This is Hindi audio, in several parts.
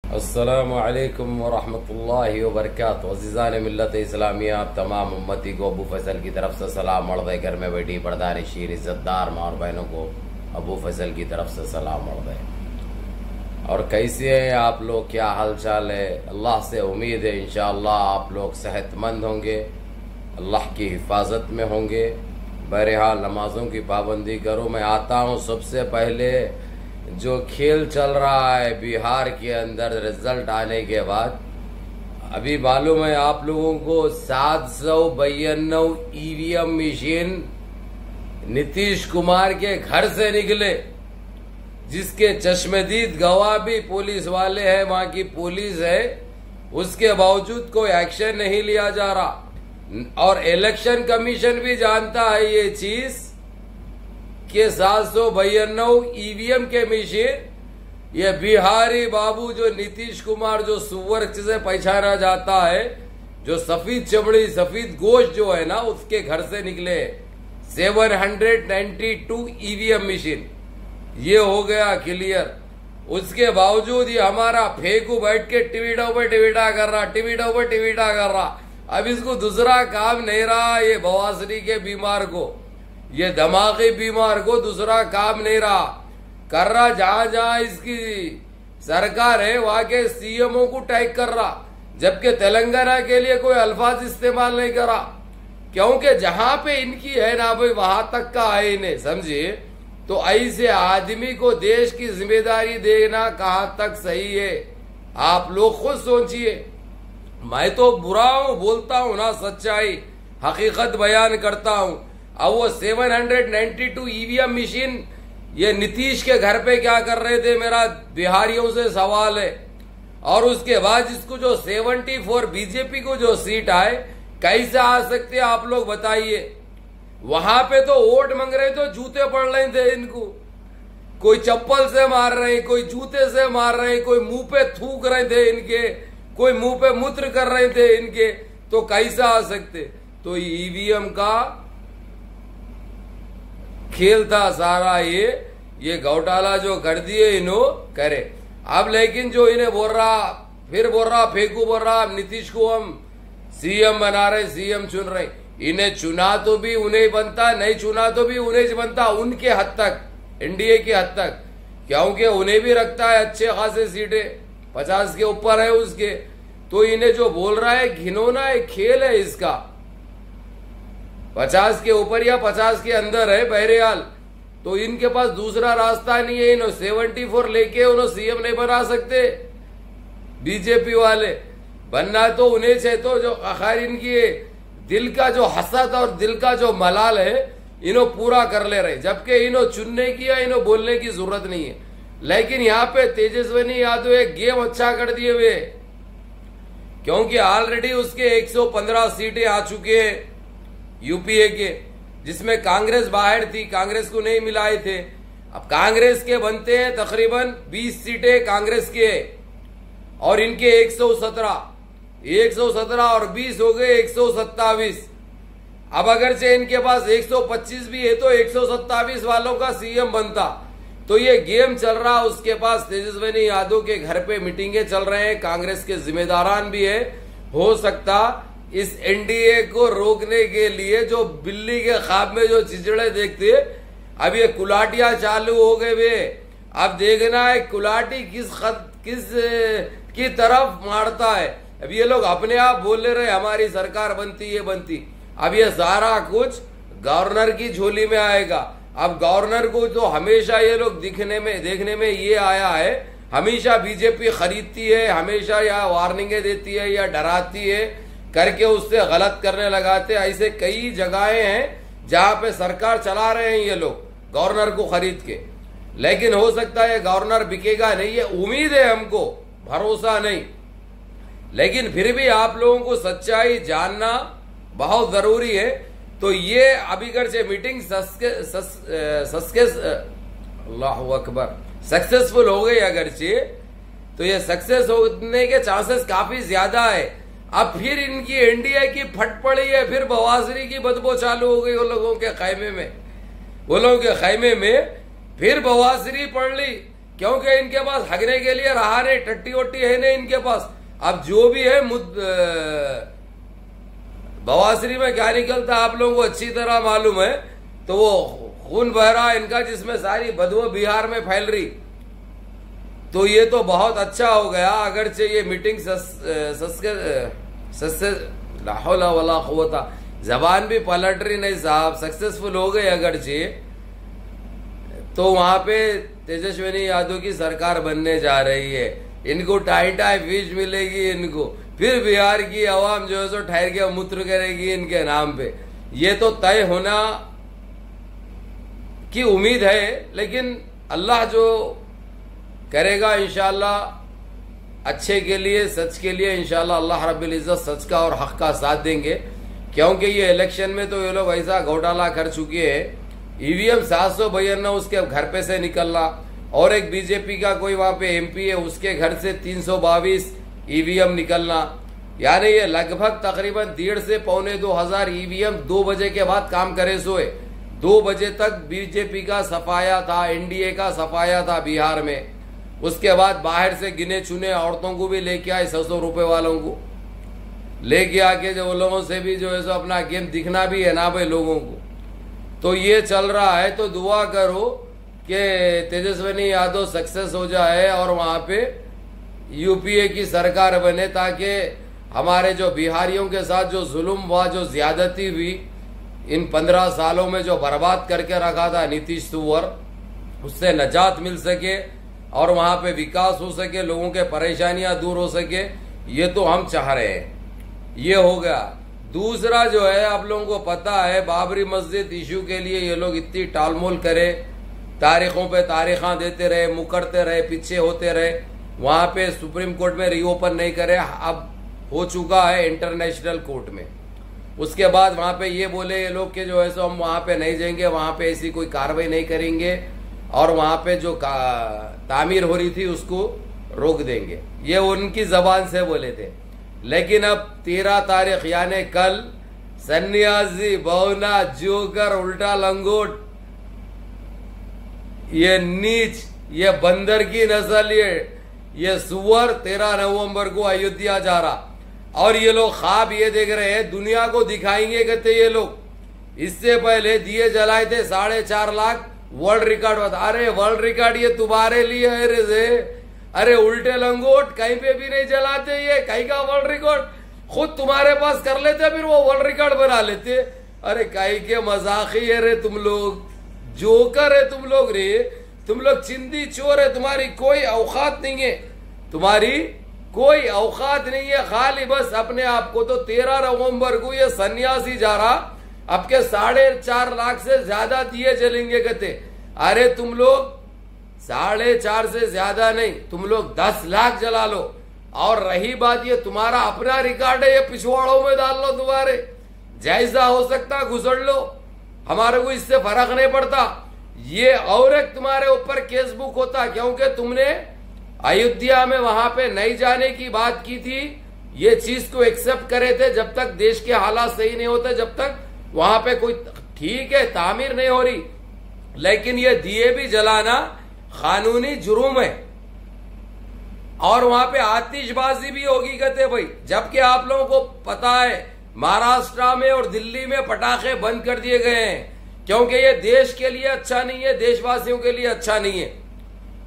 अस्सलामु अलैकुम वरहमतुल्लाहि वबरकातुहू। अज़ीज़ान मिल्लत इस्लामिया, आप तमाम उम्मती को अबू फैसल की तरफ से सलाम। मर्द घर में बैठी पर्दा नशीर इज़्ज़तदार माँ और बहनों को अबू फैसल की तरफ से सलाम। मर्द और कैसे हैं आप लोग, क्या हाल चाल है? अल्लाह से उम्मीद है इंशाअल्लाह आप लोग सेहतमंद होंगे, अल्लाह की हिफाजत में होंगे। बहरहाल नमाजों की पाबंदी करो। मैं आता हूँ सबसे पहले जो खेल चल रहा है बिहार के अंदर रिजल्ट आने के बाद, अभी मालूम है आप लोगों को 792 ईवीएम मशीन नीतीश कुमार के घर से निकले, जिसके चश्मदीद गवाह भी पुलिस वाले हैं, वहां की पुलिस है, उसके बावजूद कोई एक्शन नहीं लिया जा रहा। और इलेक्शन कमीशन भी जानता है ये चीज कि 792 ईवीएम के मशीन ये बिहारी बाबू जो नीतीश कुमार जो सुअर से पहचाना जाता है, जो सफेद चमड़ी सफेद गोश्त जो है ना, उसके घर से निकले 792 ईवीएम मशीन। ये हो गया क्लियर। उसके बावजूद ये हमारा फेंकू बैठ के टिविटा कर रहा। अब इसको दूसरा काम नहीं रहा, ये बवासीर के बीमार को, ये दिमागी बीमार को दूसरा काम नहीं रहा कर रहा। जहां जहां इसकी सरकार है वहां के सीएमओ को टैग कर रहा, जबकि तेलंगाना के लिए कोई अल्फाज इस्तेमाल नहीं करा, क्योंकि जहां पे इनकी है ना भाई वहां तक का है इन्हें, समझिए। तो ऐसे आदमी को देश की जिम्मेदारी देना कहां तक सही है, आप लोग खुद सोचिए। मैं तो बुरा हूं, बोलता हूं ना सच्चाई, हकीकत बयान करता हूं। अब वो 792 ईवीएम मशीन ये नीतीश के घर पे क्या कर रहे थे, मेरा बिहारियों से सवाल है। और उसके बाद इसको जो 74 बीजेपी को जो सीट आए, कैसे आ सकते आप लोग बताइए। वहां पे तो वोट मांग रहे तो जूते पड़ रहे थे इनको, कोई चप्पल से मार रहे, कोई जूते से मार रहे, कोई मुंह पे थूक रहे थे इनके, कोई मुंह पे मूत्र कर रहे थे इनके, तो कैसे आ सकते। तो ईवीएम का खेल था सारा, ये घोटाला जो कर दिए इन्हों करे। अब लेकिन जो इन्हें बोल रहा, फिर बोल रहा, फेंकू बोल रहा, नीतीश को हम सीएम बना रहे, सीएम चुन रहे। इन्हें चुना तो भी उन्हें बनता, नहीं चुना तो भी उन्हें बनता, उनके हद तक, एनडीए की हद तक, क्योंकि उन्हें भी रखता है अच्छे खासे सीटें, 50 के ऊपर है उसके। तो इन्हें जो बोल रहा है घिनौना एक खेल है इसका, 50 के ऊपर या 50 के अंदर है बहरहाल। तो इनके पास दूसरा रास्ता नहीं है, इन्होंने 74 लेके उन्होंने सीएम नहीं बना सकते बीजेपी वाले। बनना तो उन्हें से, तो जो आखिर इनकी दिल का जो हसद और दिल का जो मलाल है इन्हों पूरा कर ले रहे, जबकि इन्हों चुनने की या इन्हों बोलने की जरूरत नहीं है। लेकिन यहाँ पे तेजस्वी यादव एक गेम अच्छा कर दिए हुए, क्योंकि ऑलरेडी उसके 115 सीटें आ चुके हैं यूपीए के, जिसमें कांग्रेस बाहर थी, कांग्रेस को नहीं मिलाए थे। अब कांग्रेस के बनते हैं तकरीबन 20 सीटें कांग्रेस के, और इनके 117 और 20 हो गए 127। अब अगर से इनके पास 125 भी है तो 127 वालों का सीएम बनता। तो ये गेम चल रहा, उसके पास तेजस्वी यादव के घर पे मीटिंगें चल रहे हैं, कांग्रेस के जिम्मेदारान भी है। हो सकता इस एनडीए को रोकने के लिए जो बिल्ली के ख्वाब में जो चिचड़े देखते, अब ये कुलाटियां चालू हो गए वे। अब देखना है कुलाटी किस की तरफ मारता है। अब ये लोग अपने आप बोल रहे हमारी सरकार बनती है बनती, अब ये सारा कुछ गवर्नर की झोली में आएगा। अब गवर्नर को तो हमेशा ये लोग देखने में ये आया है, हमेशा बीजेपी खरीदती है, हमेशा या वार्निंगें देती है या डराती है करके उससे गलत करने लगाते। ऐसे कई जगहें हैं जहां पे सरकार चला रहे हैं ये लोग गवर्नर को खरीद के, लेकिन हो सकता है गवर्नर बिकेगा नहीं, ये उम्मीद है हमको, भरोसा नहीं। लेकिन फिर भी आप लोगों को सच्चाई जानना बहुत जरूरी है। तो ये अभी से मीटिंग अल्लाहु अकबर सक्सेसफुल हो गई अगरचे, तो ये सक्सेस होने के चांसेस काफी ज्यादा है। अब फिर इनकी एनडीए की फट पड़ी है, फिर बवासीरी की बदबू चालू हो गई वो लोगों के खैमे में, वो लोगों के खैमे में फिर बवासीरी पड़ ली क्योंकि इनके पास हगने के लिए रहा नहीं, टट्टी वट्टी है नहीं इनके पास। अब जो भी है बवासीर में क्या निकलता आप लोगों को अच्छी तरह मालूम है। तो वो खून बह रहा इनका, जिसमें सारी बदबू बिहार में फैल रही। तो ये तो बहुत अच्छा हो गया, अगरचे ये मीटिंग लाहौला वला क़ुव्वता, जबान भी पलट रही नहीं साहब, सक्सेसफुल हो गए अगरचे। तो वहां पे तेजस्वी यादव की सरकार बनने जा रही है, इनको टाई फीस मिलेगी इनको, फिर बिहार की आवाम जो है सो ठहर के मूत्र करेगी इनके नाम पे। ये तो तय होना की उम्मीद है, लेकिन अल्लाह जो करेगा इंशाअल्लाह अच्छे के लिए, सच के लिए इंशाअल्लाह अल्लाह रब्बुल इज्जत सच का और हक का साथ देंगे। क्योंकि ये इलेक्शन में तो ये लोग ऐसा घोटाला कर चुके हैं, ईवीएम 752 उसके घर पे से निकलना, और एक बीजेपी का कोई वहां पे एमपी है उसके घर से 322 ईवीएम निकलना, यानी ये लगभग तकरीबन 1.5 से 2.25 हजार ईवीएम 2 बजे के बाद काम करे सोए। 2 बजे तक बीजेपी का सफाया था, एनडीए का सफाया था बिहार में। उसके बाद बाहर से गिने चुने औरतों को भी लेके आए, 100 रुपए वालों को लेके आके जो लोगों से भी जो है सो अपना गेम दिखना भी है ना भाई लोगों को। तो ये चल रहा है, तो दुआ करो कि तेजस्वी यादव सक्सेस हो जाए और वहां पे यूपीए की सरकार बने, ताकि हमारे जो बिहारियों के साथ जो जुल्म हुआ, जो ज्यादती हुई इन 15 सालों में, जो बर्बाद करके रखा था नीतीश सुवर, उससे नजात मिल सके और वहां पे विकास हो सके, लोगों के परेशानियां दूर हो सके। ये तो हम चाह रहे हैं। ये हो गया। दूसरा जो है, आप लोगों को पता है बाबरी मस्जिद इश्यू के लिए ये लोग इतनी टालमोल करे, तारीखों पे तारीखा देते रहे, मुकरते रहे, पीछे होते रहे, वहां पे सुप्रीम कोर्ट में रीओपन नहीं करे। अब हो चुका है इंटरनेशनल कोर्ट में। उसके बाद वहां पे ये बोले ये लोग के जो है सो हम वहां पे नहीं जाएंगे, वहां पे ऐसी कोई कार्रवाई नहीं करेंगे और वहां पे जो तामीर हो रही थी उसको रोक देंगे। ये उनकी जबान से बोले थे। लेकिन अब 13 तारीख यानी कल सन्यासी, बौना, जोकर, उल्टा लंगोट, ये नीच, ये बंदर की नस्ल, ये सुअर 13 नवंबर को अयोध्या जा रहा। और ये लोग ख्वाब ये देख रहे हैं, दुनिया को दिखाएंगे कहते ये लोग। इससे पहले दिए जलाए थे 4.5 लाख, वर्ल्ड रिकॉर्ड बता। अरे वर्ल्ड रिकॉर्ड ये तुम्हारे लिए है रे। अरे उल्टे लंगोट, कहीं पे भी नहीं जलाते ये, कहीं का वर्ल्ड रिकॉर्ड खुद तुम्हारे पास कर लेते, फिर वो वर्ल्ड रिकॉर्ड बना लेते। अरे कहीं के मजाकी है रे तुम लोग, जोकर है तुम लोग रे, तुम लोग चिंदी चोर है, तुम्हारी कोई औकात नहीं है, तुम्हारी कोई औकात नहीं है, खाली बस अपने आप को। तो 13 नवंबर को ये सन्यासी जा रहा, आपके 4.5 लाख से ज्यादा दिए जलेंगे कहते। अरे तुम लोग 4.5 से ज्यादा नहीं, तुम लोग 10 लाख जला लो। और रही बात ये तुम्हारा अपना रिकॉर्ड है, ये पिछवाड़ों में डाल लो, तुम्हारे जैसा हो सकता घुसड़ लो, हमारे को इससे फर्क नहीं पड़ता। ये और एक तुम्हारे ऊपर केस बुक होता, क्योंकि तुमने अयोध्या में वहां पे नहीं जाने की बात की थी। ये चीज को एक्सेप्ट करे थे, जब तक देश के हालात सही नहीं होते, जब तक वहां पे कोई ठीक है तामीर नहीं हो रही। लेकिन ये दिए भी जलाना कानूनी जुर्म है और वहां पे आतिशबाजी भी होगी कहते भाई। जबकि आप लोगों को पता है महाराष्ट्र में और दिल्ली में पटाखे बंद कर दिए गए हैं, क्योंकि ये देश के लिए अच्छा नहीं है, देशवासियों के लिए अच्छा नहीं है।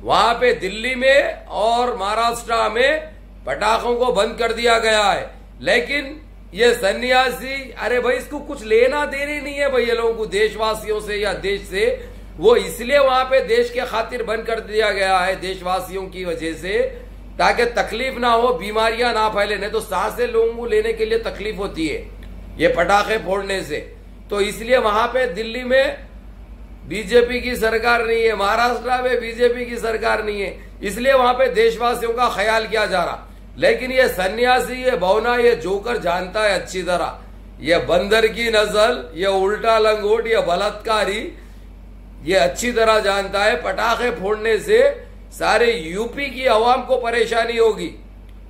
वहां पे दिल्ली में और महाराष्ट्र में पटाखों को बंद कर दिया गया है। लेकिन ये सन्यासी, अरे भाई इसको कुछ लेना देनी नहीं है भाई ये लोगों को देशवासियों से या देश से। वो इसलिए वहां पे देश के खातिर बंद कर दिया गया है, देशवासियों की वजह से, ताकि तकलीफ ना हो, बीमारियां ना फैले। नहीं तो सांसें लोगों को लेने के लिए तकलीफ होती है ये पटाखे फोड़ने से। तो इसलिए वहां पे दिल्ली में बीजेपी की सरकार नहीं है, महाराष्ट्र में बीजेपी की सरकार नहीं है, इसलिए वहां पे देशवासियों का ख्याल किया जा रहा। लेकिन ये सन्यासी, ये बौना, ये जोकर जानता है अच्छी तरह, ये बंदर की नस्ल, ये उल्टा लंगोट, ये बलात्कारी, ये अच्छी तरह जानता है पटाखे फोड़ने से सारे यूपी की आवाम को परेशानी होगी,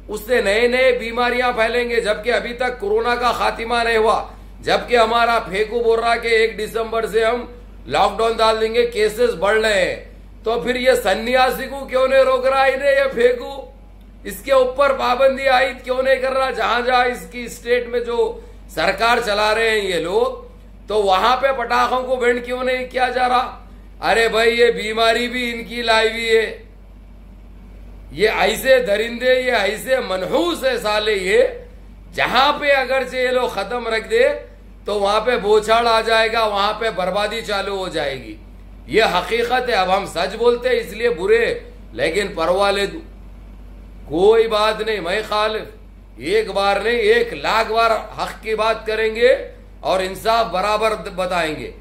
उससे नए नए बीमारियां फैलेंगे। जबकि अभी तक कोरोना का खात्मा नहीं हुआ, जबकि हमारा फेकू बोल रहा कि 1 दिसंबर से हम लॉकडाउन डाल देंगे, केसेस बढ़ रहे हैं। तो फिर ये सन्यासी को क्यों नहीं रोक रहा इन्हें, ये फेंकू इसके ऊपर पाबंदी आयद क्यों नहीं कर रहा? जहां जहां इसकी स्टेट में जो सरकार चला रहे हैं ये लोग, तो वहां पे पटाखों को बैंड क्यों नहीं किया जा रहा? अरे भाई ये बीमारी भी इनकी लाई हुई है, ये ऐसे दरिंदे, ये ऐसे मनहूस है साले, ये जहां पे अगर से ये लोग खत्म रख दे तो वहां पे बोछाड़ आ जाएगा, वहां पे बर्बादी चालू हो जाएगी। ये हकीकत है। अब हम सच बोलते हैं इसलिए बुरे, लेकिन परवाह ले दू, कोई बात नहीं, मैं खालिफ एक बार नहीं 1,00,000 बार हक की बात करेंगे और इंसाफ बराबर बताएंगे।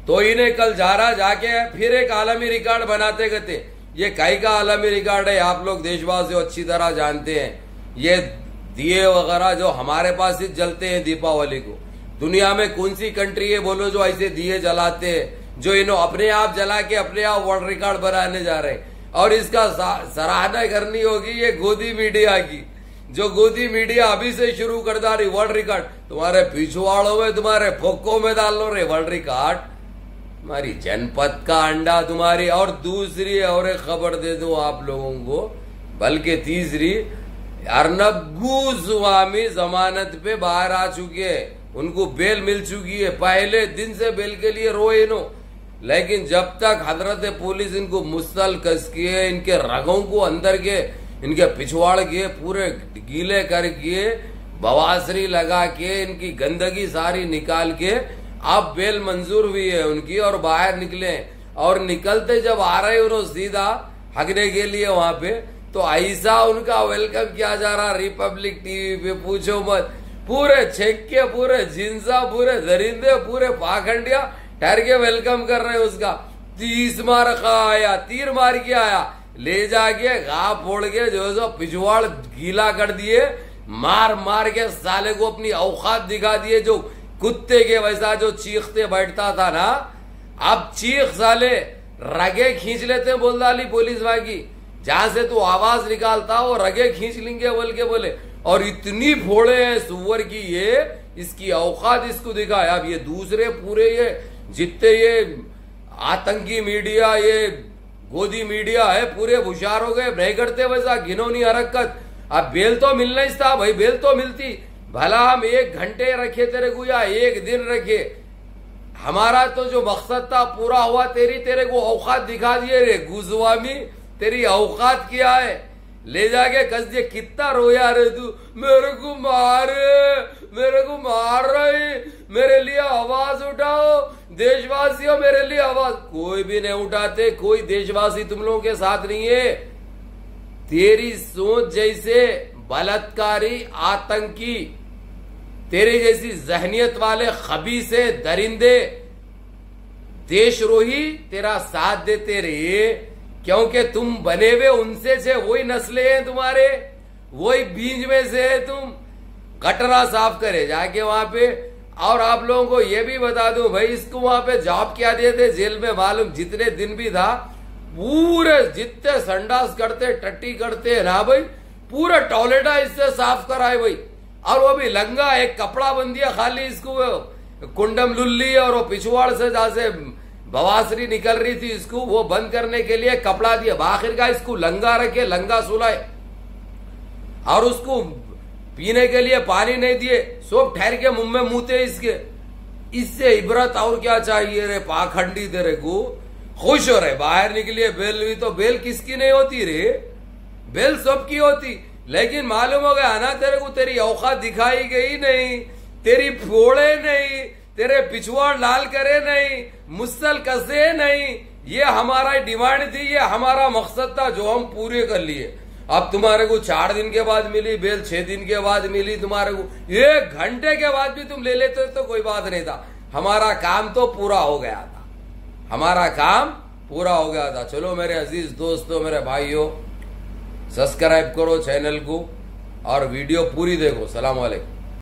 तो इन्हें कल जाके फिर एक आलमी रिकॉर्ड बनाते गए। ये कई का आलमी रिकॉर्ड है, आप लोग देशवासी अच्छी तरह जानते हैं। ये दिए वगैरह जो हमारे पास ही जलते हैं दीपावली को, दुनिया में कौन सी कंट्री है बोलो जो ऐसे दिए जलाते हैं, जो इन्हों अपने आप जला के अपने आप वर्ल्ड रिकॉर्ड बनाने जा रहे हैं। और इसका सराहना करनी होगी ये गोदी मीडिया की, जो गोदी मीडिया अभी से शुरू कर दा रही वर्ल्ड रिकॉर्ड। तुम्हारे पिछवाड़ों में, तुम्हारे फोक्कों में डाल लो रे वर्ल्ड रिकॉर्ड, तुम्हारी जनपद का अंडा तुम्हारी। और दूसरी और एक खबर दे दूं आप लोगों को, बल्कि तीसरी, अर्नब गोस्वामी जमानत पे बाहर आ चुके हैं, उनको बेल मिल चुकी है। पहले दिन से बेल के लिए रोए नो, लेकिन जब तक हजरत पुलिस इनको मुस्तल कस किए, इनके रगों को अंदर के, इनके पिछवाड़ के पूरे गीले करके, बवासरी लगा के, इनकी गंदगी सारी निकाल के अब बेल मंजूर हुई है उनकी और बाहर निकले। और निकलते जब आ रहे उन्होंने सीधा हगने के लिए वहां पे, तो ऐसा उनका वेलकम किया जा रहा रिपब्लिक टीवी पे, पूछो मत। पूरे छेक्के, पूरे जिंसा, पूरे दरिंदे, पूरे पाखंडिया ठहर के वेलकम कर रहे उसका। 30 मार का आया, तीर मार के आया, ले जाके घा फोड़ के जो पिछवाड़ गीला कर दिए, मार मार के साले को अपनी औकात दिखा दिए। जो कुत्ते के वैसा जो चीखते बैठता था ना, अब चीख साले रगे खींच लेते बोल डाली पुलिस वाली, जहां से तू आवाज निकालता वो रगे खींच लेंगे बोल के बोले। और इतनी फोड़े हैं सुअर की, ये इसकी औकात इसको दिखाया। अब ये दूसरे पूरे ये जितने ये आतंकी मीडिया, ये गोदी मीडिया है, पूरे होशियार हो गए, नहीं करते वैसा घिनौनी हरकत। अब बेल तो मिलना ही था भाई, बेल तो मिलती, भला हम 1 घंटे रखे तेरे को या 1 दिन रखे, हमारा तो जो मकसद था पूरा हुआ। तेरे को औकात दिखा दिए रे गोस्वामी, तेरी औकात क्या है? ले जाके कस दिए। कितना रोया रे तू, मेरे को मार रहे, मेरे लिए आवाज उठाओ देशवासियों, मेरे लिए आवाज। कोई भी नहीं उठाते, कोई देशवासी तुम लोगों के साथ नहीं है। तेरी सोच जैसे बलात्कारी, आतंकी, तेरी जैसी जहनियत वाले खबीसे दरिंदे देशद्रोही तेरा साथ देते रहे, क्योंकि तुम बने हुए उनसे से, वही नस्लें हैं तुम्हारे, वही बीज में से है तुम। कटरा साफ करे जाके वहां पे। और आप लोगों को यह भी बता दूं भाई, इसको वहां पे जॉब क्या दिए थे जेल में, मालूम जितने दिन भी था, पूरे जितने संडास करते, टट्टी करते ना भाई, पूरा टॉयलेट इससे साफ कराए भाई। और वो भी लंगा, एक कपड़ा बन दिया खाली इसको, कुंडम लुल्ली और वो पिछवाड़ से जहां से बवासरी निकल रही थी, इसको वो बंद करने के लिए कपड़ा दिया। आखिर का इसको लंगा रखे, लंगा सुलाए, और उसको पीने के लिए पानी नहीं दिए, सब ठहर के मुंह में मुंहते इसके। इससे इबरत और क्या चाहिए रे पाखंडी, तेरे को खुश हो रहे बाहर निकलिए। बेल हुई तो बेल किसकी नहीं होती रे, बेल सबकी होती। लेकिन मालूम हो गया ना तेरे को, तेरी औकात दिखाई गई नहीं, तेरी फोड़े नहीं, तेरे पिछवाड़ लाल करे नहीं, मुसल कसे नहीं। ये हमारा डिमांड थी, ये हमारा मकसद था जो हम पूरे कर लिए। अब तुम्हारे को 4 दिन के बाद मिली बेल, 6 दिन के बाद मिली, तुम्हारे को 1 घंटे के बाद भी तुम ले लेते तो कोई बात नहीं था। हमारा काम तो पूरा हो गया था, हमारा काम पूरा हो गया था। चलो मेरे अजीज दोस्तों, मेरे भाइयों, सब्सक्राइब करो चैनल को और वीडियो पूरी देखो। सलाम वालेकुम।